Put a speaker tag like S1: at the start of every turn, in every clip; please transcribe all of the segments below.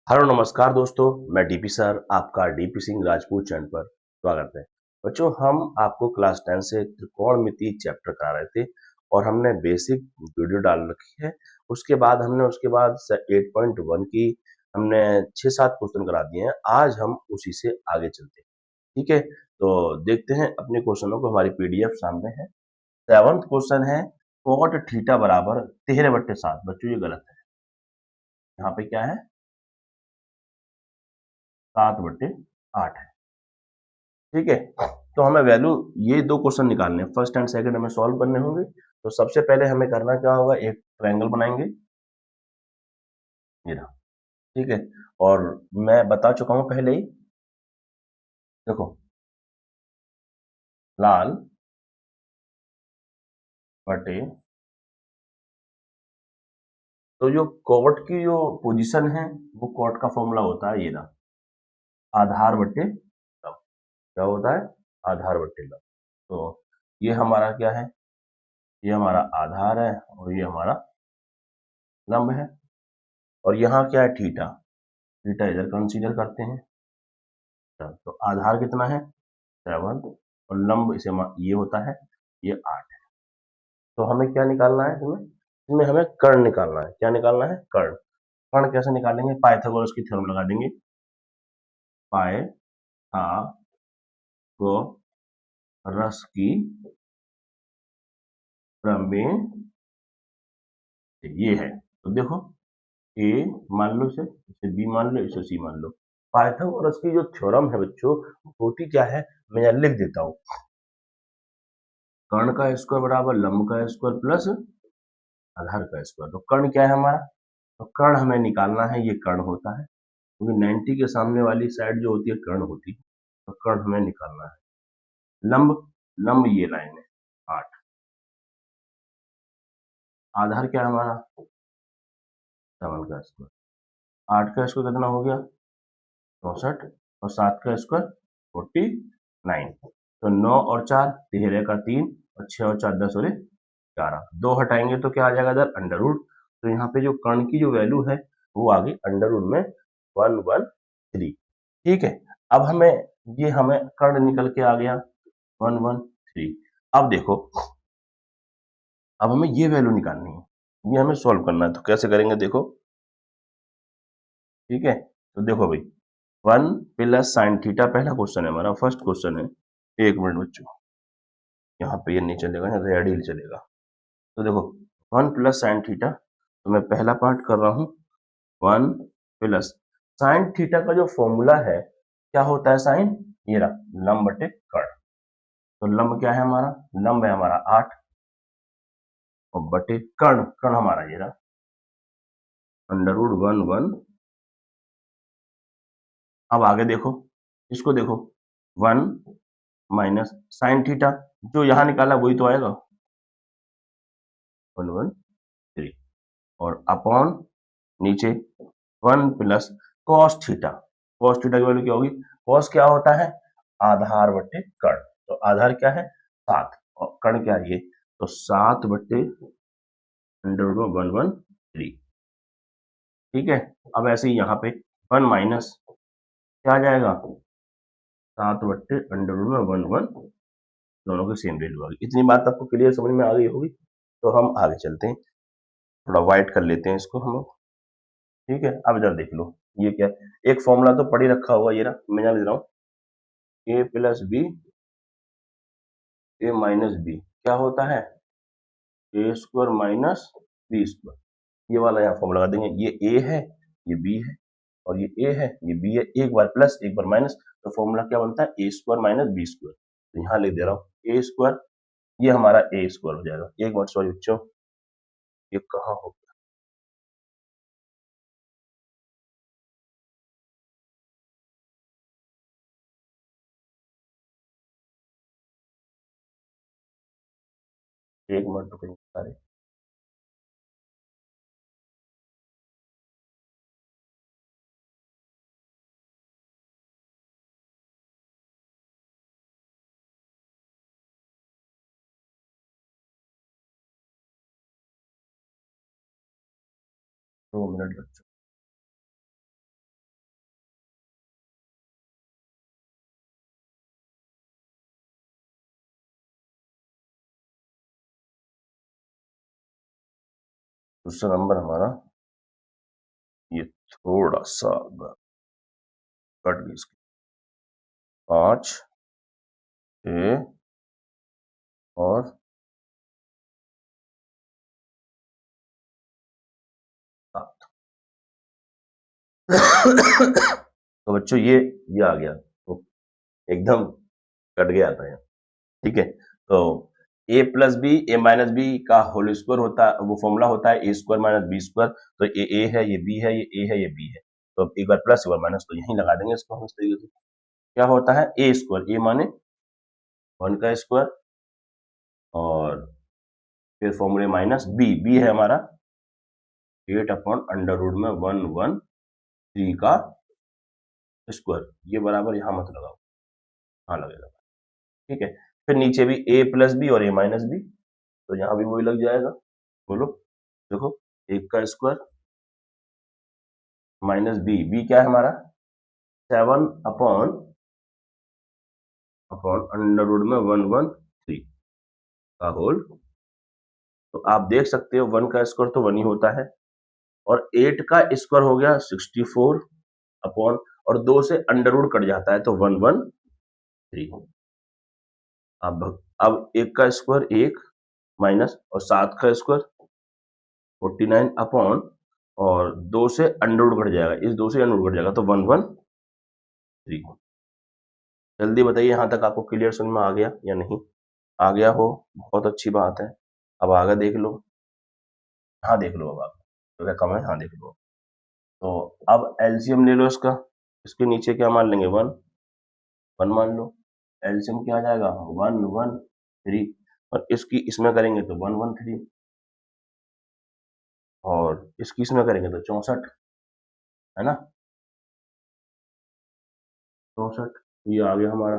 S1: Hello नमस्कार दोस्तों, मैं डीपी सर आपका डीपी सिंह राजपूत चैनल पर स्वागत है। बच्चों, हम आपको क्लास 10 से त्रिकोणमिति चैप्टर करा रहे थे और हमने बेसिक वीडियो डाल रखी है। उसके बाद 8.1 की हमने 6-7 क्वेश्चन करा दिए हैं। आज हम उसी से आगे चलते हैं। ठीक है, तो देखते हैं अपने क्वेश्चनों को। हमारी पीडीएफ सामने है। 7th क्वेश्चन है cot थीटा बराबर 13/7। बच्चों ये गलत है। यहाँ पे क्या है? 7/8 है। ठीक है, तो हमें वैल्यू ये दो क्वेश्चन निकालने हैं, फर्स्ट एंड सेकंड हमें सॉल्व करने होंगे। तो सबसे पहले हमें करना क्या होगा, एक ट्रायंगल बनाएंगे। ये रहा। ठीक है, और मैं बता चुका हूं पहले ही। देखो, लाल बटे, तो जो कॉट की जो पोजीशन है वो कॉट का फॉर्मूला होता है, ये रहा, आधार बटे लंब। क्या होता है? आधार बटे लंब। तो ये हमारा क्या है? ये हमारा आधार है और ये हमारा लंब है। और यहाँ क्या है? थीटा। थीटा इधर कंसीडर करते हैं। तो आधार कितना है? 7, और लंब इसे ये होता है, ये 8 है। तो हमें क्या निकालना है? इसमें हमें कर्ण निकालना है। क्या निकालना है? कर्ण। कर्ण कैसे निकालेंगे? पाइथागोरस की थ्योरम लगा देंगे। पाए था को रस की प्रमेय ये है। तो देखो, ए मान लो, इसे बी मान लो, इसे सी मान लो। पाइथागोरस की जो थ्योरम है बच्चों, होती क्या है, मैं यहाँ लिख देता हूँ। कर्ण का स्क्वायर बराबर लंब का स्क्वायर प्लस आधार का स्क्वायर। तो कर्ण क्या है हमारा? तो कर्ण हमें निकालना है, ये कर्ण होता है, क्योंकि 90 के सामने वाली साइड जो होती है कर्ण होती है। तो कर्ण हमें निकालना है। लंब, लंब ये लाइन है 8। आधार क्या है हमारा? 7 का स्क्वायर। 8 का स्क्वायर कितना हो गया? 64। और 7 का स्क्वायर 49। तो 9 और 4 13 का 3, और 6 और 4 10 और 11। 2 हटाएंगे तो क्या आ जाएगा इधर? Under root. तो यहाँ पे जो कर्ण की जो वैल्यू है वो आ गई अंडर रूट में 113। ठीक है, अब हमें कर्ण निकल के आ गया 113। अब देखो, अब हमें ये वैल्यू निकालनी है, ये हमें सॉल्व करना है। तो कैसे करेंगे देखो। ठीक है, तो देखो भाई, 1 प्लस साइन थीटा पहला क्वेश्चन है हमारा, फर्स्ट क्वेश्चन है। एक मिनट बच्चों, यहाँ पे ये नहीं चलेगा, यहाँ रेड ही चलेगा। तो देखो, 1 प्लस साइन थीटा, तो मैं पहला पार्ट कर रहा हूँ। 1 प्लस साइन थीटा का जो फॉर्मूला है, क्या होता है साइन? ये रहा, लंब बटे कर्ण। तो लंब क्या है हमारा? लंब है हमारा 8, और बटे कर्ण, कर्ण हमारा ये रहा, अंडर रूट 1। अब आगे देखो, इसको देखो, 1 माइनस साइन थीटा, जो यहाँ निकाला वही तो आएगा, 113। और अपॉन नीचे 1 plus cos theta. Cos theta की वैल्यू क्या होगी? कॉस क्या होता है? आधार बटे कर्ण। तो आधार क्या है? 7, और कर्ण क्या है? ये। तो 7 बटे अंडर रूट 113। ठीक है, अब ऐसे ही यहाँ पे 1 माइनस क्या आ जाएगा? 7 बट्टे अंडर रूट में 1, दोनों की सेम वैल्यू आ गई। इतनी बात आपको क्लियर समझ में आ गई होगी। तो हम आगे चलते हैं, थोड़ा वाइट कर लेते हैं इसको हम लोग। ठीक है, अब इधर देख लो, ये क्या है? एक फॉर्मूला तो पढ़ी रखा होगा, ये रहा, मैं यहाँ लिख रहा हूँ, ए plus B, A minus B क्या होता है? A square minus B square. ये वाला यहाँ फॉर्मूला लगा देंगे। ये ए है, ये बी है, और ये ए है, ये बी है। एक बार प्लस एक बार माइनस, तो फॉर्मूला क्या बनता है? A square minus B square. तो यहाँ लिख दे रहा हूँ ए स्क्वायर, ये हमारा ए स्क्वायर हो जाएगा। एक मिनट, सॉरी बच्चों, ये कहाँ हो गया? एक मिनट रुकिए सारे। 2 मिनट बच्चों। दूसरा नंबर हमारा ये थोड़ा सा कट गई इसकी, 5, 6 और 7। तो बच्चों ये आ गया, तो एकदम कट गया था यहाँ। ठीक है, तो a plus B A minus B का होल स्क्वायर होता है, वो फॉर्मूला होता है A square minus B square. तो ये ए है, ये बी है, ये ए है, ये बी है। तो अब एक बार प्लस एक बार माइनस, तो यहीं लगा देंगे इसको हम इस तरीके से। क्या होता है ए स्क्वायर, ए माने 1 का स्क्वायर, और फिर फॉर्मूले माइनस बी, बी है हमारा 8 अपॉन अंडर रूट में 113 का स्क्वायर। ये बराबर यहाँ मत लगाओ, हाँ लगेगा। ठीक है, फिर नीचे भी a प्लस बी और a माइनस बी, तो यहाँ भी वही लग जाएगा। बोलो, देखो 1 का स्क्वायर माइनस बी, बी क्या है हमारा 7 अपॉन अंडर रूट में 113 का होल। तो आप देख सकते हो 1 का स्क्वायर तो 1 ही होता है, और 8 का स्क्वायर हो गया 64 अपॉन, और 2 से अंडर रूट कट जाता है तो 113। अब 1 का स्क्वायर 1 माइनस, और 7 का स्क्वायर 49 अपॉन, और 2 से अंडर रूट कट जाएगा, इस 2 से अंडर रूट कट जाएगा तो 113। जल्दी बताइए यहाँ तक आपको क्लियर समझ में आ गया या नहीं? आ गया हो, बहुत अच्छी बात है। अब आगे देख लो, हाँ देख लो, अब आप तो कम है, हाँ देख लो। तो अब एलसीएम ले लो इसका, इसके नीचे क्या मान लेंगे 1 मान लो। एलसीएम क्या आ जाएगा 113, और इसकी इसमें करेंगे तो 113, और इसकी इसमें करेंगे तो 64, है ना 64। ये आ गया हमारा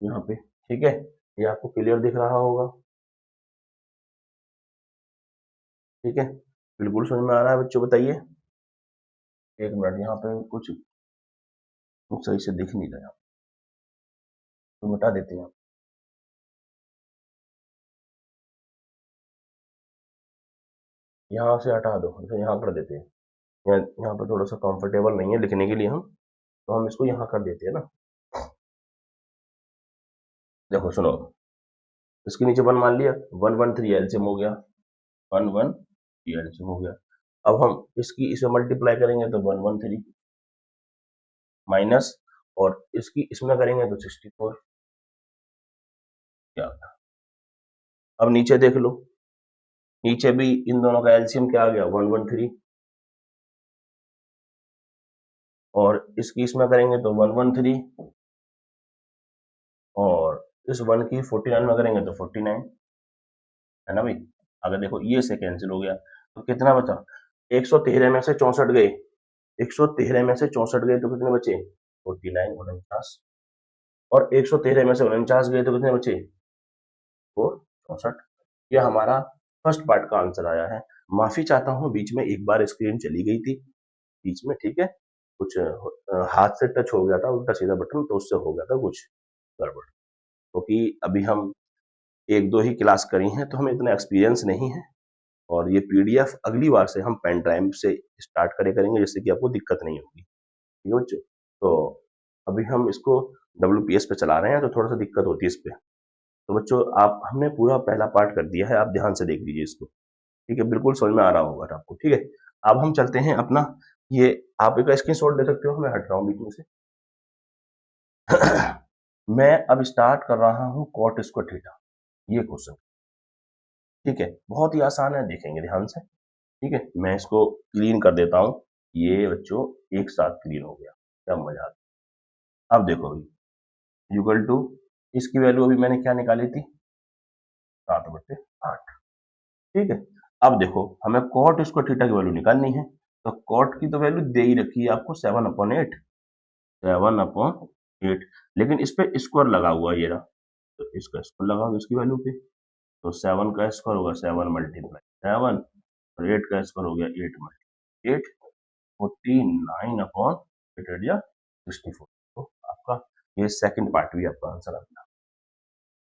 S1: यहाँ पे। ठीक है, ये आपको क्लियर दिख रहा होगा। ठीक है, बिल्कुल समझ में आ रहा है बच्चों, बताइए। एक मिनट, यहाँ पे कुछ सही से दिख नहीं रहा, तो मिटा देते हैं। यहाँ से हटा दो, इसे यहाँ कर देते हैं। यहाँ पे थोड़ा सा कंफर्टेबल नहीं है लिखने के लिए हम, तो हम इसको यहाँ कर देते हैं ना। देखो सुनो, इसके नीचे 1 मान लिया, 113 एलसीएम हो गया, 113 एलसीएम हो गया। अब हम इसकी इसे मल्टीप्लाई करेंगे तो 113 माइनस, और इसकी इसमें करेंगे तो 64। क्या, अब नीचे देख लो, नीचे भी इन दोनों का एलसीएम क्या आ गया 113, और इसकी इसमें करेंगे तो 113, और इस 1 की 49 में करेंगे तो 49, है ना भाई। अगर देखो ये से कैंसिल हो गया, तो कितना बचा 113 में से 64 गए, 113 में से 64 गए तो कितने बचे 49 49, और 113 में से 49 गए तो कितने बचे 64। यह हमारा फर्स्ट पार्ट का आंसर आया है। माफी चाहता हूँ, बीच में एक बार स्क्रीन चली गई थी बीच में, ठीक है, कुछ हाथ से टच हो गया था उल्टा सीधा बटन, तो उससे हो गया था कुछ गड़बड़, क्योंकि अभी हम एक दो ही क्लास करी हैं, तो हमें इतना एक्सपीरियंस नहीं है। और ये पीडीएफ अगली बार से हम पेन ड्राइव से स्टार्ट करेंगे, जिससे कि आपको दिक्कत नहीं होगी। ठीक है बच्चों, तो अभी हम इसको WPS पे चला रहे हैं, तो थोड़ा सा दिक्कत होती है इस पे। तो बच्चों, आप हमने पूरा पहला पार्ट कर दिया है, आप ध्यान से देख लीजिए इसको। ठीक है, बिल्कुल समझ में आ रहा होगा आपको। ठीक है, अब हम चलते हैं अपना, ये आप एक स्क्रीन शॉट ले सकते हो, मैं हट रहा हूँ बीच में से। मैं अब स्टार्ट कर रहा हूँ कॉट स्क्वायर थीटा, ये क्वेश्चन। ठीक है, बहुत ही आसान है, देखेंगे ध्यान से। ठीक है, मैं इसको क्लीन कर देता हूँ। ये बच्चों एक साथ क्लीन हो गया, क्या मजा आता है। अब देखो भाई, इक्वल टू, इसकी वैल्यू अभी मैंने क्या निकाली थी 7/8। ठीक है, अब देखो हमें कॉट स्क्वायर थीटा की वैल्यू निकालनी है, तो कॉट की तो वैल्यू दे ही रखी है आपको 7/8, 7/8, लेकिन इस पे स्क्वायर लगा हुआ है ये रहा, तो इसका स्क्वायर लगा इसकी वैल्यू पे, तो 7 का स्क्वायर होगा 7 मल्टीप्लाई 7, और 8 का स्क्वायर हो गया 8 मल्टीप्लाई 8, 49/8 या 64। तो आपका ये सेकंड पार्ट भी आपका आंसर आ गया।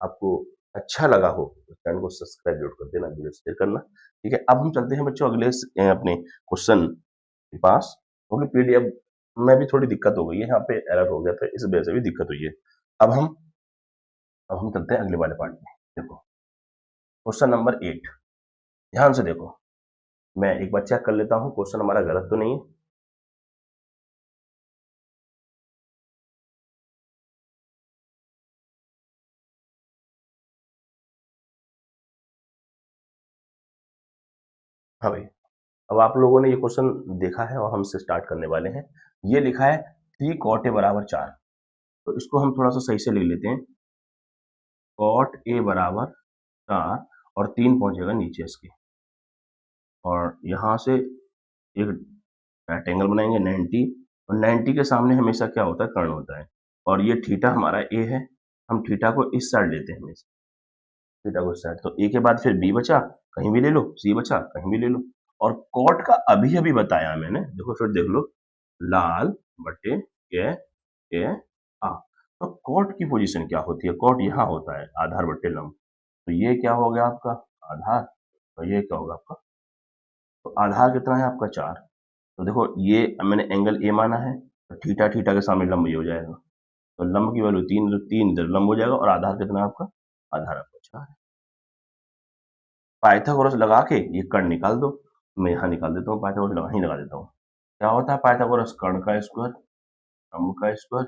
S1: आपको अच्छा लगा हो तो चैनल को सब्सक्राइब जरूर कर देना, वीडियो शेयर करना। ठीक है, अब हम चलते हैं बच्चों अगले अपने क्वेश्चन के पास, क्योंकि पीडीएफ में भी थोड़ी दिक्कत हो गई है, यहाँ पे एरर हो गया था, इस वजह से भी दिक्कत हुई है। अब हम चलते हैं अगले वाले पार्ट में। देखो क्वेश्चन नंबर 8, ध्यान से देखो, मैं एक बार चेक कर लेता हूँ क्वेश्चन हमारा गलत तो नहीं है। हाँ भाई, अब आप लोगों ने ये क्वेश्चन देखा है और हम इससे स्टार्ट करने वाले हैं। ये लिखा है 3 cot a बराबर 4, तो इसको हम थोड़ा सा सही से लिख लेते हैं। cot a बराबर 4 और 3 पहुंचेगा नीचे इसके, और यहाँ से एक रेक्टेंगल बनाएंगे 90, और 90 के सामने हमेशा क्या होता है, कर्ण होता है, और ये थीटा हमारा ए है, हम थीटा को इस साइड लेते हैं हमेशा, थीटा को इस साइड, तो ए के बाद फिर बी बचा, कहीं भी ले लो, सी बचा, कहीं भी ले लो, और कॉट का अभी अभी बताया मैंने, देखो फिर देख लो, लाल बटे ये आ, तो कॉट की पोजीशन क्या होती है, कॉट यहाँ होता है आधार बटे लंब, तो ये क्या हो गया आपका आधार, और ये क्या होगा आपका, तो आधार कितना है आपका 4, तो देखो ये मैंने एंगल ए माना है, तो थीटा थीटा के सामने लंब ये हो जाएगा, तो लंब की वैल्यू 3, तो 3 इधर लंब हो जाएगा, और आधार कितना है आपका, आधार आपका 4 है। पाइथागोरस लगा के ये कर्ण निकाल दो, मैं यहाँ निकाल देता हूँ, पाइथागोरस लगा ही लगा देता हूँ। क्या होता है पाइथागोरस, कर्ण का स्क्वायर, लंब का स्क्वायर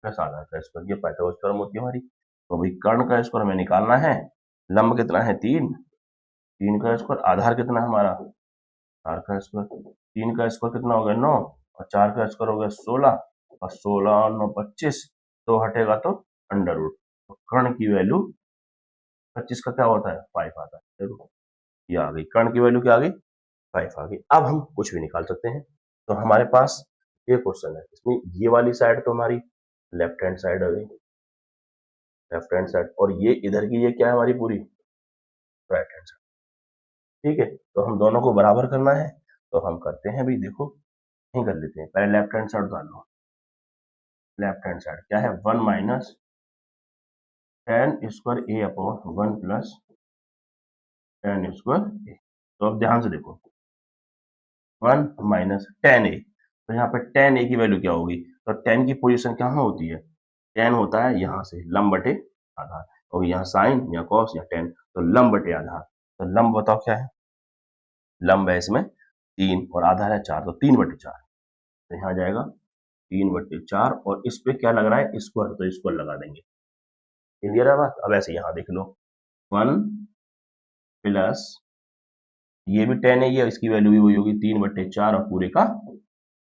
S1: प्लस आधार का स्क्वायर, ये पाइथागोरस थ्योरम होती है हमारी। तो भाई कर्ण का स्क्वायर हमें निकालना है, लंब कितना है 3, 3 का स्क्वायर, आधार कितना है हमारा 4 का स्क्वायर, 3 का स्क्वायर कितना हो गया 9, और 4 का स्क्वायर हो गया 16, और 16 और 9 25, तो हटेगा तो अंडर रूट, तो कर्ण की वैल्यू 25 का क्या होता है 5 आता है, देखो ये आ गई, कर्ण की वैल्यू क्या आ गई 5 आ गई। अब हम कुछ भी निकाल सकते हैं, तो हमारे पास ये क्वेश्चन है, इसमें ये वाली साइड तो हमारी लेफ्ट हैंड साइड आ गई, लेफ्ट हैंड साइड, और ये इधर की ये क्या है हमारी पूरी राइट हैंड साइड। ठीक है, तो हम दोनों को बराबर करना है, तो हम करते हैं भाई, देखो नहीं कर लेते हैं, पहले लेफ्ट हैंड साइड उतार लो, लेफ्ट हैंड साइड क्या है 1 माइनस टेन स्क्वायर ए अपॉन 1 प्लस टेन स्क्वायर ए, तो अब ध्यान से देखो 1 माइनस टेन ए, तो यहाँ पे टेन ए की वैल्यू क्या होगी, तो टेन की पोजीशन कहाँ होती है, टेन होता है यहाँ से लंब बटे आधार, और यहाँ साइन या कॉस या टेन, तो लंब बटे आधार, तो लंब बताओ क्या है, लंब है इसमें 3 और आधार है 4, तो 3/4, तो यहाँ जाएगा 3/4, और इस पे क्या लग रहा है स्क्वायर, तो स्क्वायर लगा देंगे, क्लियर है बात। अब ऐसे यहाँ देख लो 1 प्लस ये भी 10 है, ये इसकी वैल्यू भी वही होगी 3/4 और पूरे का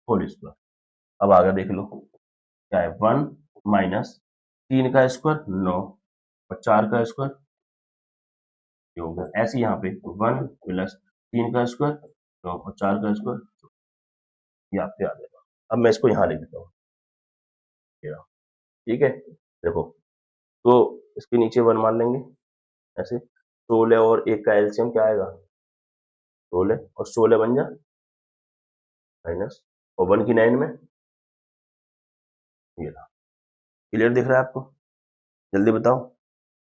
S1: होल स्क्वायर। अब आगे देख लो क्या है 1 माइनस 3 का स्क्वायर 9, और 4 का स्क्वायर ये हो गया, ऐसे यहाँ पे 1 प्लस 3 का स्क्वायर 9 और 4 का स्क्वायर, ये आपके आ गया। अब मैं इसको यहाँ लिख देता हूँ, ठीक है, देखो तो इसके नीचे 1 मान लेंगे ऐसे, 16 और 1 का एलसीएम क्या आएगा 16, और 16 बन जा माइनस, और 1 की 9 में ये रहा, क्लियर दिख रहा है आपको, जल्दी बताओ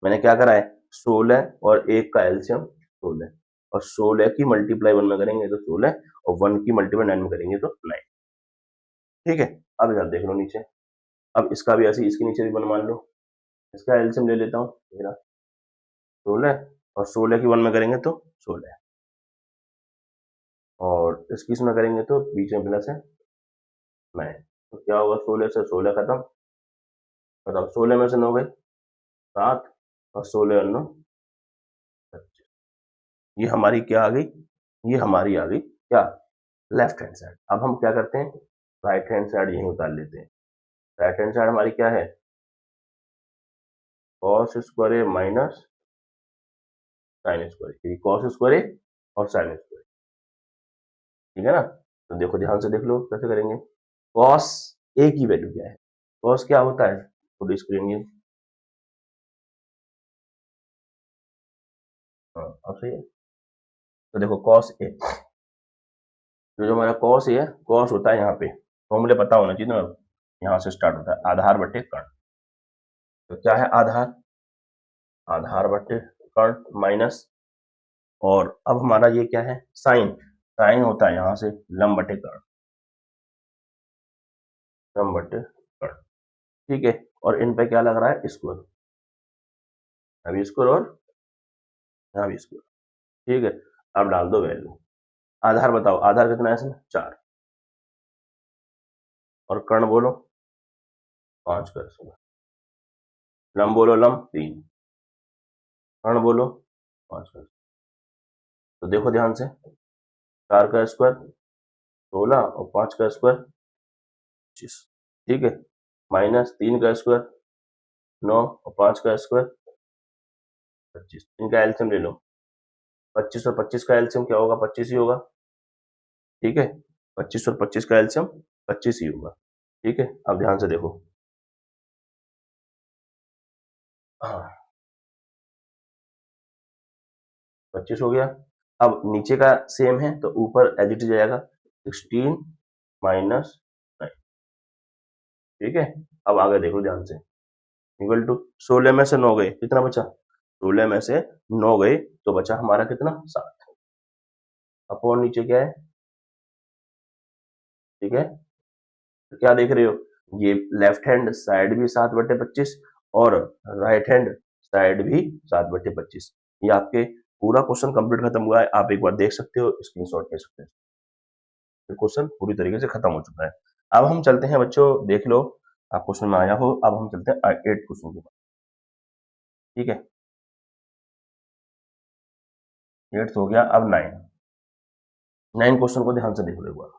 S1: मैंने क्या करा है, 16 और 1 का एलसीएम 16, और 16 की मल्टीप्लाई 1 में करेंगे तो 16, और 1 की मल्टीप्लाई 9 में करेंगे तो 9, ठीक है। अब इधर देख लो नीचे, अब इसका भी ऐसे इसके नीचे भी 1 मान लो, इसका एलसीएम ले लेता हूँ, मेरा 16, और 16 की 1 में करेंगे तो 16, और इसकी इसमें करेंगे तो बीच में प्लस है 9, तो क्या होगा 16 से 16 खत्म, बताओ 16 में से 9 गए 7, और 16 और 9 25, ये हमारी क्या आ गई, ये हमारी आ गई क्या लेफ्ट हैंड साइड। अब हम क्या करते हैं, राइट हैंड साइड यहीं उतार लेते हैं, राइट हैंड साइड हमारी क्या है cos square A minus sine square, cos square A और साइन स्क्वायर, ठीक है ना। तो देखो ध्यान से देख लो कैसे करेंगे, कॉस ए की वैल्यू क्या है, कॉस क्या होता है थोड़ी स्क्रीन ये, हाँ अब सही है, तो देखो कॉस ए, जो हमारा कॉस ए है, कॉस होता है यहाँ पे, तो मुझे पता होना चाहिए ना, यहाँ से स्टार्ट होता है आधार बटे कर्ण, तो क्या है आधार आधार बटे कर्ण माइनस, और अब हमारा ये क्या है, साइन, साइन होता है यहाँ से लंब बटे कर्ण, लंब बटे कर्ण, ठीक है। और इन पे क्या लग रहा है, स्क्वायर, अभी स्क्वायर और यहाँ भी स्क्वायर, ठीक है। अब डाल दो वैल्यू, आधार बताओ, आधार कितना है इसमें 4, और कर्ण बोलो 5 का स्क्वायर, लंब बोलो लंब 3, कर्ण बोलो 5 का। तो देखो ध्यान से, 4 का स्क्वायर 16 और 5 का स्क्वायर 25, ठीक है, माइनस 3 का स्क्वायर 9 और 5 का स्क्वायर 25, इनका एलसीएम ले लो, 25 और 25 का एलसीएम क्या होगा, 25 ही होगा, ठीक है, 25 और 25 का एलसीएम 25 ही होगा, ठीक है। अब ध्यान से देखो, हाँ 25 हो गया। अब नीचे का सेम है तो ऊपर एज इट जाएगा 16 माइनस 9, ठीक है। अब आगे देखो ध्यान से, इक्वल टू 16 में से 9 गए, कितना बचा, 16 में से 9 गए तो बचा हमारा कितना, 7, अपॉन नीचे क्या है, ठीक है। तो क्या देख रहे हो, ये लेफ्ट हैंड साइड भी 7/25 और राइट हैंड साइड भी 7/25, ये आपके पूरा क्वेश्चन कंप्लीट खत्म हुआ है, आप एक बार देख सकते हो, स्क्रीनशॉट ले सकते हो, क्वेश्चन पूरी तरीके से खत्म हो चुका है। अब हम चलते हैं बच्चों, देख लो आप क्वेश्चन में आया हो, अब हम चलते हैं 8 क्वेश्चन के बाद, ठीक है, 8 हो गया। अब 9 क्वेश्चन को ध्यान से देख लो एक बार,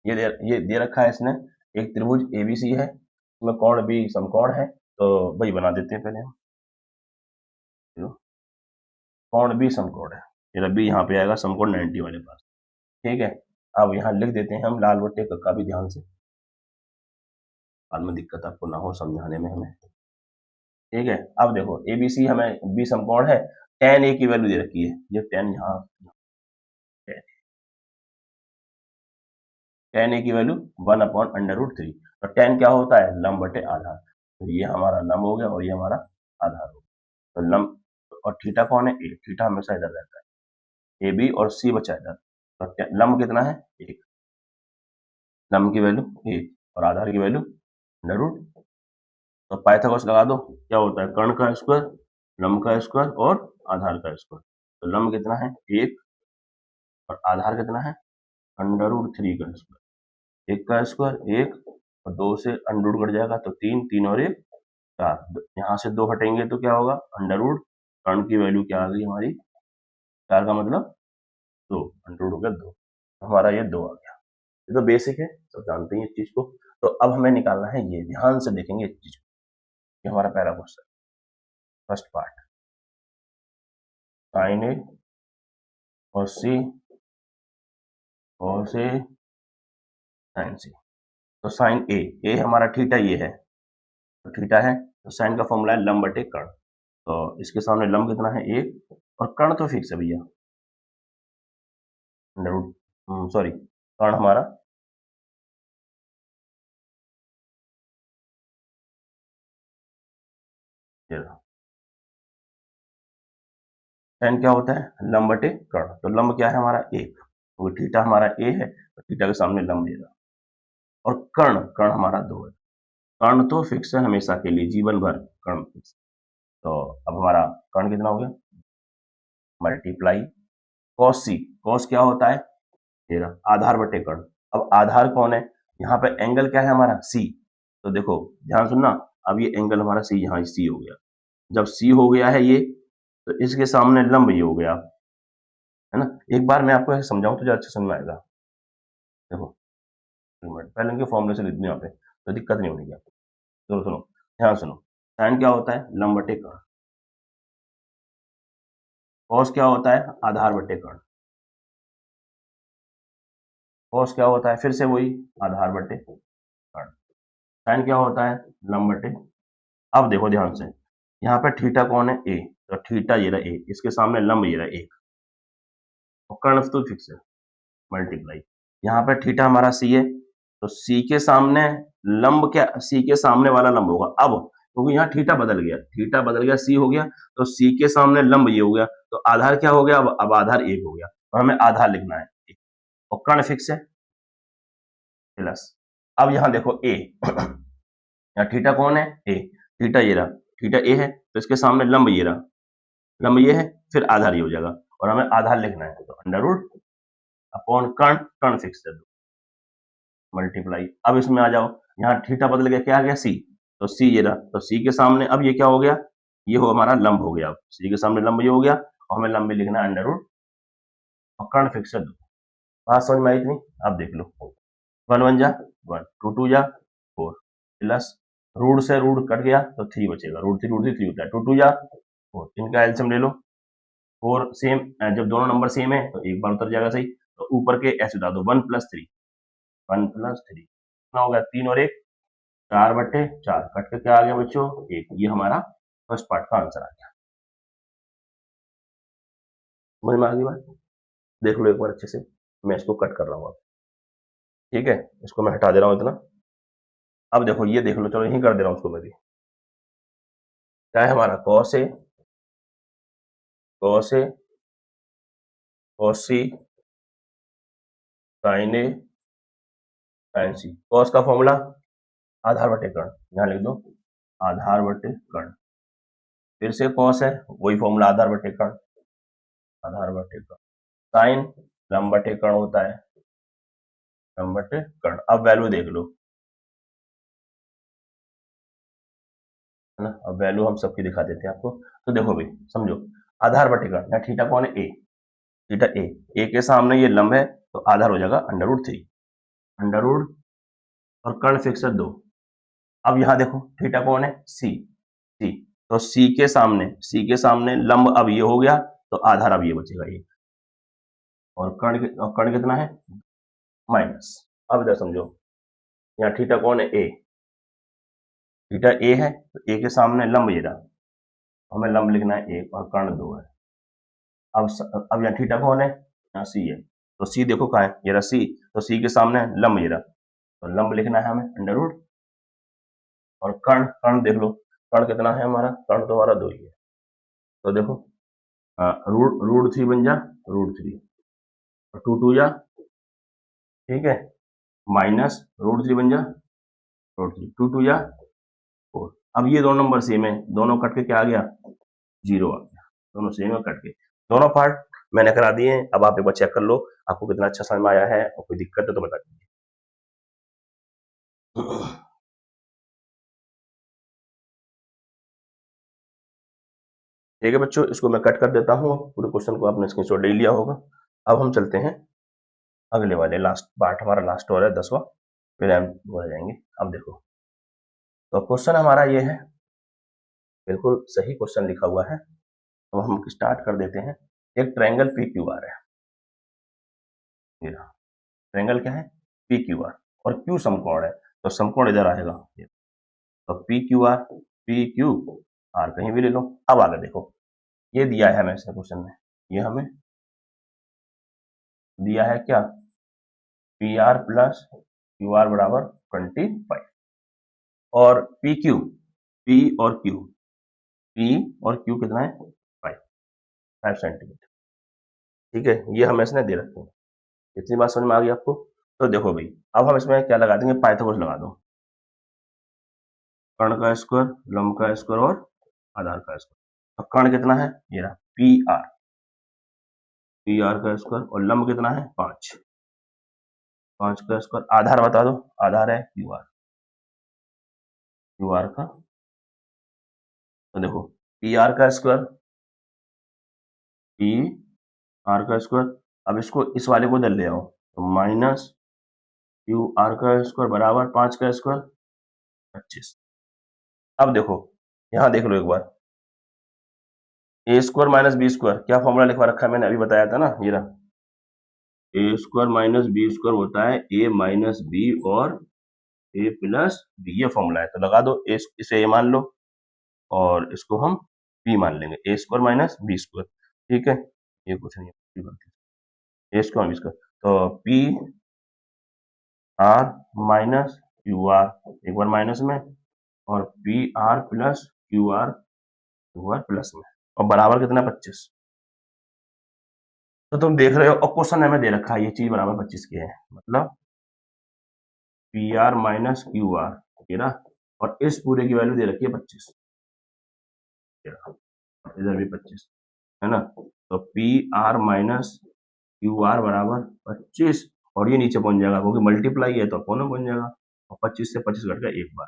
S1: ये दे रखा है इसने, एक त्रिभुज एबीसी है, इसमें कोण बी समकोण है, तो वही बना देते हैं पहले हम, कोण बी समकोण है, मेरा बी यहाँ पे आएगा समकोण 90 वाले पास, ठीक है। अब यहाँ लिख देते हैं हम लाल बट्टे का भी ध्यान से, बाद में दिक्कत आपको ना हो समझाने में हमें, ठीक है। अब देखो एबीसी हमें बी समकोण है, tan ए की वैल्यू दे रखी है, ये tan यहाँ, tan ए की वैल्यू 1/√3, और tan क्या होता है, लंब बटे आधार, तो ये हमारा लंब हो गया और ये हमारा आधार हो गया, तो लंब, और थीटा कौन है, ए, थीटा हमेशा इधर रहता है, ए बी और सी बचा इधर, तो लंब कितना है 1, लंब की वैल्यू 1 और आधार की वैल्यू √, तो पाइथागोरस लगा दो, क्या होता है, कर्ण का स्क्वायर, लंब का स्क्वायर और आधार का स्क्वायर, तो लंब कितना है 1 और आधार कितना है √3 का स्क्वायर, 1 का स्क्वायर 1 और 2 से अंडर कट जाएगा तो 3, 3 और 1 4, यहाँ से 2 हटेंगे तो क्या होगा, अंडर, कर्ण की वैल्यू क्या आ गई हमारी 4 का मतलब 2, अंडर हो गया 2, हमारा ये 2 आ गया। ये तो बेसिक है, सब जानते हैं इस चीज को। तो अब हमें निकालना है ये, ध्यान से देखेंगे इस चीज को, ये हमारा पहला क्वेश्चन, फर्स्ट पार्ट, साइन ए और सी और से साइन सी, तो साइन ए हमारा थीटा ये है, तो थीटा है, तो साइन का फॉर्मूला है लंब बटे कर्ण, तो इसके सामने लंब कितना है 1 और कर्ण तो फिक्स है भैया, सॉरी कर्ण हमारा tan क्या होता है, लंब बटे कर्ण, तो लंब क्या है हमारा 1, तो थीटा हमारा ए है, तो थीटा के सामने लंब देगा, और कर्ण, कर्ण हमारा 2 है, कर्ण तो फिक्स है हमेशा के लिए, जीवन भर कर्ण फिक्स, तो अब हमारा कर्ण कितना हो गया, मल्टीप्लाई कॉस सी, कॉस क्या होता है तेरा, आधार बटे कर्ण, अब आधार कौन है, यहाँ पे एंगल क्या है हमारा सी, तो देखो ध्यान सुनना, अब ये एंगल हमारा सी, यहाँ सी हो गया, जब सी हो गया है ये, तो इसके सामने लंब ये हो गया, है ना। एक बार मैं आपको ऐसे समझाऊं तो ज्यादा अच्छा समझ में आएगा, देखो पहले इनके फॉर्मूले से लिख दूं यहाँ पे, तो दिक्कत नहीं होगी आपको, चलो सुनो, ध्यान सुनो, साइन क्या होता है, लंब बटे कर्ण, कॉस क्या होता है, आधार बटे कर्ण, कॉस क्या होता है, फिर से वही आधार बटे कर्ण, साइन क्या होता है, लंब बटे, अब देखो ध्यान से, यहाँ पे थीटा कौन है ए, तो थीटा ये रहा ए, इसके सामने लंब ये रहा 1, और कर्ण तो फिक्स है, मल्टीप्लाई, यहाँ पे थीटा हमारा सी है, तो सी के सामने लंब क्या, सी के सामने वाला लंब होगा, अब क्योंकि यहाँ थीटा बदल गया, सी हो गया, तो सी के सामने लंब ये हो गया, तो आधार क्या हो गया, अब आधार 1 हो गया, तो हमें आधार लिखना है, और कर्ण फिक्स है प्लस। अब यहाँ देखो ए यहाँ थीटा कौन है, ए, थीटा ये रहा, थीटा ए है, तो इसके सामने लंब ये रहा, लंब ये है, फिर आधार ये हो जाएगा, और हमें आधार लिखना है, तो अंडर रूट अपॉन कर्ण, कर्ण फिक्स कर दो, मल्टीप्लाई। अब इसमें आ जाओ, यहाँ थीटा बदल गया, क्या आ गया, सी, तो सी ये रहा, तो सी के सामने अब ये क्या हो गया, ये हो हमारा लंब हो गया, सी के सामने लंब ये हो गया, और हमें लंब भी लिखना है अंडर रूट और कर्ण फिक्स कर दो। बात समझ में आई इतनी? अब देख लो, 1 1 जा 1, 2 2 जा 4, प्लस रूट से रूट कट गया तो 3 बचेगा, रूट 3 होता है, 2 2 जा 4, इनका एलसीएम ले लो, 4 सेम, जब दोनों नंबर सेम है तो एक बार उतर जाएगा सही, तो ऊपर के ऐसे उतार दो, 1 + 3, 1 + 3 कितना हो गया, 3 और 1 4/4, कट के क्या आ गया बच्चों, 1। ये हमारा फर्स्ट पार्ट का आंसर आ गया। समझ में आ गई बात? देख लो एक बार अच्छे से, मैं इसको कट कर रहा हूँ, ठीक है, इसको मैं हटा दे रहा हूँ इतना। अब देखो ये देख लो, चलो यही कर दे रहा हूँ उसको मैं भी, क्या है हमारा, cos A, cos A, cos C, sin A, sin C। cos का फॉर्मूला आधार बटे कर्ण, यहाँ लिख दो आधार बटे कर्ण, फिर से cos है, वही फॉर्मूला आधार बटे कर्ण, आधार बटे कर्ण, sin लंब बटे कर्ण होता है, लंब बटे कर्ण। अब वैल्यू देख लो, है ना, अब वैल्यू हम सबकी दिखा देते हैं आपको। तो देखो भाई समझो, आधार बटे कर्ण, यहाँ थीटा कौन है, ए, थीटा ए के सामने ये लंब है, तो आधार हो जाएगा अंडर रूट 3, अंडर रूट और कर्ण फिक्स है 2। अब यहाँ देखो थीटा कौन है, सी, सी, तो सी के सामने लंब अब ये हो गया, तो आधार अब ये बचेगा ये, और कर्ण कितना है, माइनस। अब इधर समझो, यहाँ थीटा कौन है, ए, थीटा ए है, तो ए के सामने लंब ये रहा, हमें लंब लिखना है 1 और कर्ण 2 है। अब यहाँ थीटा कौन है, यहाँ सी है, तो सी देखो कहाँ है, ये रहा सी, तो सी के सामने लंब ये रहा, तो लंब लिखना है हमें अंडर रूट, और कर्ण, कर्ण देख लो, कर्ण कितना है हमारा, कर्ण तो हमारा 2 ही है, तो देखो रूट रूट 3 बन जा, रूट 3, और 2 2 जा, ठीक है, माइनस रूट 3 बन जा, रूट 3, 2 2 जा 4। अब ये दोनों नंबर सेम है, दोनों कट के क्या आ गया, 0 आ गया, दोनों सेम है, कट के दोनों पार्ट मैंने करा दिए हैं। अब आप एक बार चेक कर लो आपको कितना अच्छा समझ में आया है, और कोई दिक्कत है तो बता दीजिए। ठीक है बच्चों, इसको मैं कट कर देता हूँ, पूरे क्वेश्चन को आपने स्क्रीनशॉट ले लिया होगा। अब हम चलते हैं अगले वाले, लास्ट पार्ट हमारा लास्ट और है 10वां, फिर हम बोल जाएंगे। अब देखो, तो क्वेश्चन हमारा ये है, बिल्कुल सही क्वेश्चन लिखा हुआ है, तो हम स्टार्ट कर देते हैं। एक ट्रायंगल पी क्यू आर है, ये ट्रायंगल क्या है, पी क्यू आर, और क्यू समकोण है, तो समकोण इधर आएगा, तो पी क्यू आर कहीं भी ले लो। अब आगे देखो, ये दिया है हमें इसने क्वेश्चन में, ये हमें दिया है क्या, P R plus Q R बराबर 25, और पी क्यू, पी और क्यू कितना है, 5 सेंटीमीटर, ठीक है, ये हमें इसने दे रखे हैं। इतनी बात समझ में आ गई आपको? तो देखो भाई, अब हम इसमें क्या लगा देंगे, पाइथागोरस लगा दो, कर्ण का स्क्वायर, लंब का स्क्वायर और आधार का स्क्वायर। तो कर्ण कितना है, ये रहा पी आर का स्क्वायर, और लंब कितना है 5, 5 का स्क्वायर, आधार बता दो, आधार है क्यू आर का, तो देखो पी आर का स्क्वायर, पी आर का स्क्वायर, अब इसको इस वाले को इधर ले आओ, तो माइनस क्यू आर का स्क्वायर बराबर 5 का स्क्वायर 25। अब देखो, यहाँ देख लो एक बार, ए स्क्वायर माइनस बी स्क्वायर, क्या फॉर्मूला लिखवा रखा है, मैंने अभी बताया था ना, ये रहा, ए स्क्वायर माइनस बी स्क्वायर होता है ए माइनस बी और ए प्लस बी, ये फॉर्मूला है, तो लगा दो, इसे ए मान लो और इसको हम बी मान लेंगे, ए स्क्वायर माइनस बी स्क्वायर, ठीक है, ये कुछ नहीं है, ए स्क्वायर बी स्क्वायर, तो P R minus Q R, एक बार माइनस में और P R plus Q R plus में, और बराबर कितना 25। तो तुम देख रहे हो, और क्वेश्चन हमें दे रखा है ये चीज बराबर 25 की है, मतलब P R minus Q R, ठीक है। और इस पूरे की वैल्यू दे रखी है 25, इधर भी 25 है ना। तो P R minus Q R बराबर 25, और ये नीचे पहुंच जाएगा क्योंकि मल्टीप्लाई है तो अपोन में पहुंच जाएगा, और 25 से 25 घट गया एक बार,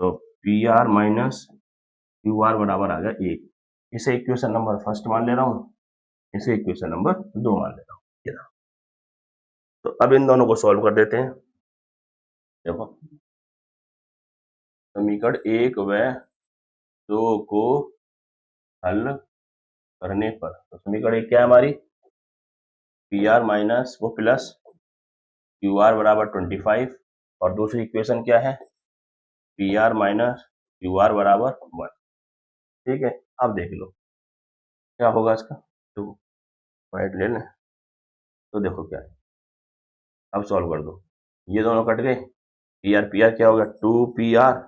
S1: तो P R minus Q R बराबर आ गया 1। इसे इक्वेशन नंबर फर्स्ट मान ले रहा हूँ, इसे इक्वेशन नंबर 2 मान ले रहा हूँ। तो अब इन दोनों को सॉल्व कर देते हैं। देखो समीकरण 1 व 2 को हल करने पर, तो समीकरण 1 क्या है हमारी, पी आर माइनस वो प्लस क्यू आर बराबर 25, और दूसरी इक्वेशन क्या है, P R minus Q R बराबर 1। ठीक है, अब देख लो क्या होगा इसका, तो वाइट ले लें, तो देखो क्या है, अब सॉल्व कर दो, ये दोनों कट गए, पी आर क्या हो गया 2 पी आर,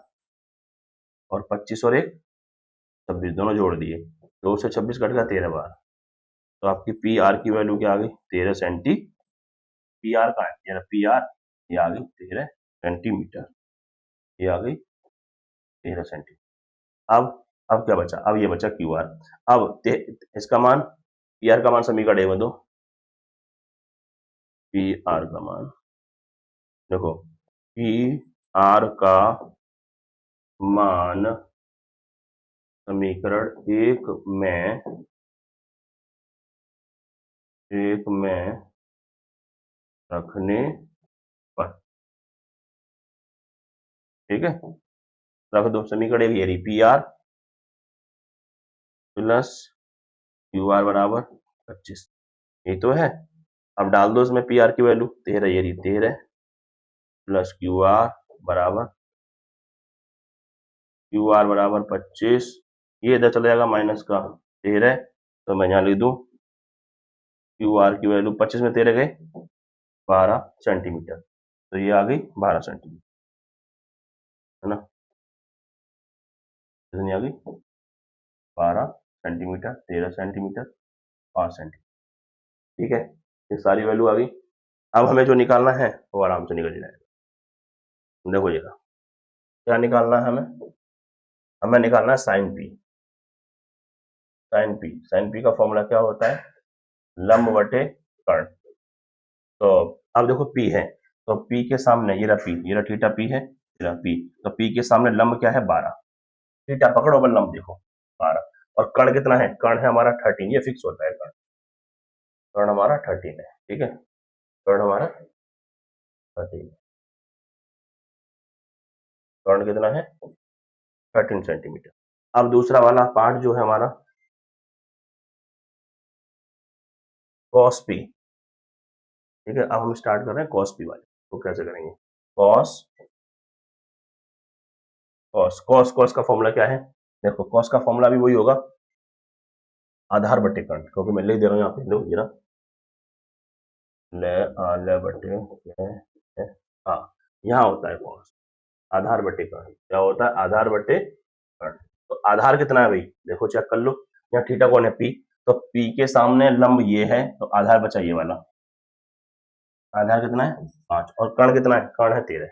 S1: और 25 और 1 26, दोनों जोड़ दिए, 2 से 26 कट गया 13 बार, तो आपकी पी आर की वैल्यू क्या आ गई 13 सेंटी, पी आर का है ये पी आर, ये आ गई 13 सेंटीमीटर, ये आ गई 13 सेंटीमीटर। अब क्या बचा, अब ये बचा क्यू आर। अब इसका मान, पी आर का मान समीकरण में दो, पी आर का मान देखो, पी आर का मान समीकरण 1 में रखने पर, ठीक है, रख दो समीकरण 1 ये P R plus Q R बराबर 25, ये तो है। अब डाल दो इसमें पी आर की वैल्यू 13, ये 13 प्लस क्यू आर बराबर 25, ये इधर चला जाएगा माइनस का 13, तो मैं यहाँ लिख दूं क्यू आर की वैल्यू 25 में 13 गए 12 सेंटीमीटर, तो ये आ गई 12 सेंटीमीटर, है ना, कितनी आ गई 12 सेंटीमीटर, 13 सेंटीमीटर, 5 सेंटीमीटर, ठीक है, ये सारी वैल्यू आ गई। अब हमें जो निकालना है वो आराम से निकल जाएगा। देखो जरा क्या निकालना है हमें, हमें निकालना है साइन पी। साइन पी का फॉर्मूला क्या होता है, लंब बटे कर्ण। तो अब देखो पी है, तो पी के सामने ये रहा पी, ये रहा थीटा पी है, ये रहा पी, तो पी के सामने लंब क्या है 12, थीटा पकड़ो बल लंब देखो 12, और कर्ण कितना है, कर्ण है हमारा 13, ये फिक्स होता है कर्ण, कर्ण हमारा 13 है, ठीक है, कर्ण हमारा 13, कर्ण कितना है 13 सेंटीमीटर। अब दूसरा वाला पार्ट जो है हमारा कॉस पी, ठीक है, अब हम स्टार्ट कर रहे हैं कॉस पी वाले, तो कैसे करेंगे, कॉस कॉस कॉस कॉस का फॉर्मूला क्या है, देखो कॉस का फॉर्मूला भी वही होगा, आधार बटे कर्ण, क्योंकि मैं लिख दे रहा हूँ यहाँ पे, लो जरा ले बटे हाँ, यहाँ होता है कॉस, आधार बटे कर्ण, क्या होता है आधार बटे कर्ण। तो आधार कितना है भाई, देखो चेक कर लो, यहाँ थीटा कौन है पी, तो पी के सामने लंब ये है, तो आधार बचा ये वाला, आधार कितना है 5, और कर्ण कितना है, कर्ण है 13,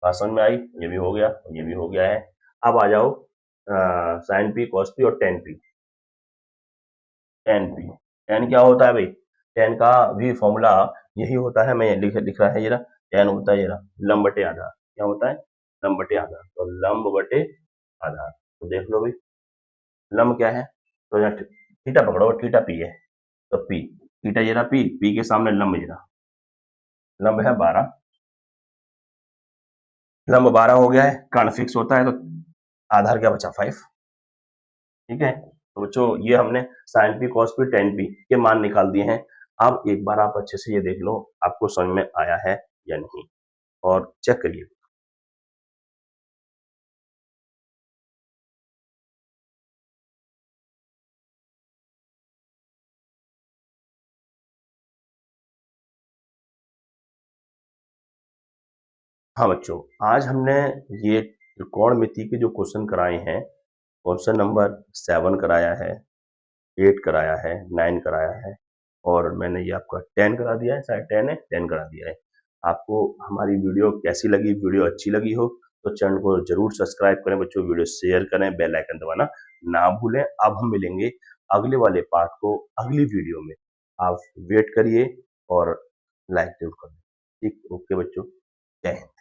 S1: बात समझ में आई, ये भी हो गया, ये भी हो गया है। अब आ जाओ साइन पी कॉस पी और टेन पी, टेन क्या होता है भाई, टेन का भी फॉर्मूला यही होता है, मैं लिख रहा है ये रहा, टेन होता है ये रहा लंब बटे आधार, क्या होता है लंब बटे आधार, तो लंब बटे आधार, तो देख लो भाई लंब क्या है, तो यहाँ थीटा पकड़ो, थीटा पी है, तो पी, थीटा ये रहा पी के सामने लंब ये रहा, लंब है 12, लंब 12 हो गया है, कर्ण फिक्स होता है, तो आधार क्या बचा 5, ठीक है। तो बच्चों ये हमने sine P cos P tan P के मान निकाल दिए हैं। अब एक बार आप अच्छे से ये देख लो आपको समझ में आया है या नहीं, और चेक करिए। हाँ बच्चों, आज हमने ये त्रिकोणमिति के जो क्वेश्चन कराए हैं, क्वेश्चन नंबर 7 कराया है, 8 कराया है, 9 कराया है और मैंने ये आपका 10 करा दिया है, शायद 10 है, 10 करा दिया है। आपको हमारी वीडियो कैसी लगी? वीडियो अच्छी लगी हो तो चैनल को जरूर सब्सक्राइब करें बच्चों, वीडियो शेयर करें, बेल आइकन दबाना ना भूलें। अब हम मिलेंगे अगले वाले पार्ट को अगली वीडियो में। आप वेट करिए और लाइक जरूर करें। ठीक, ओके बच्चों, जय हिंद।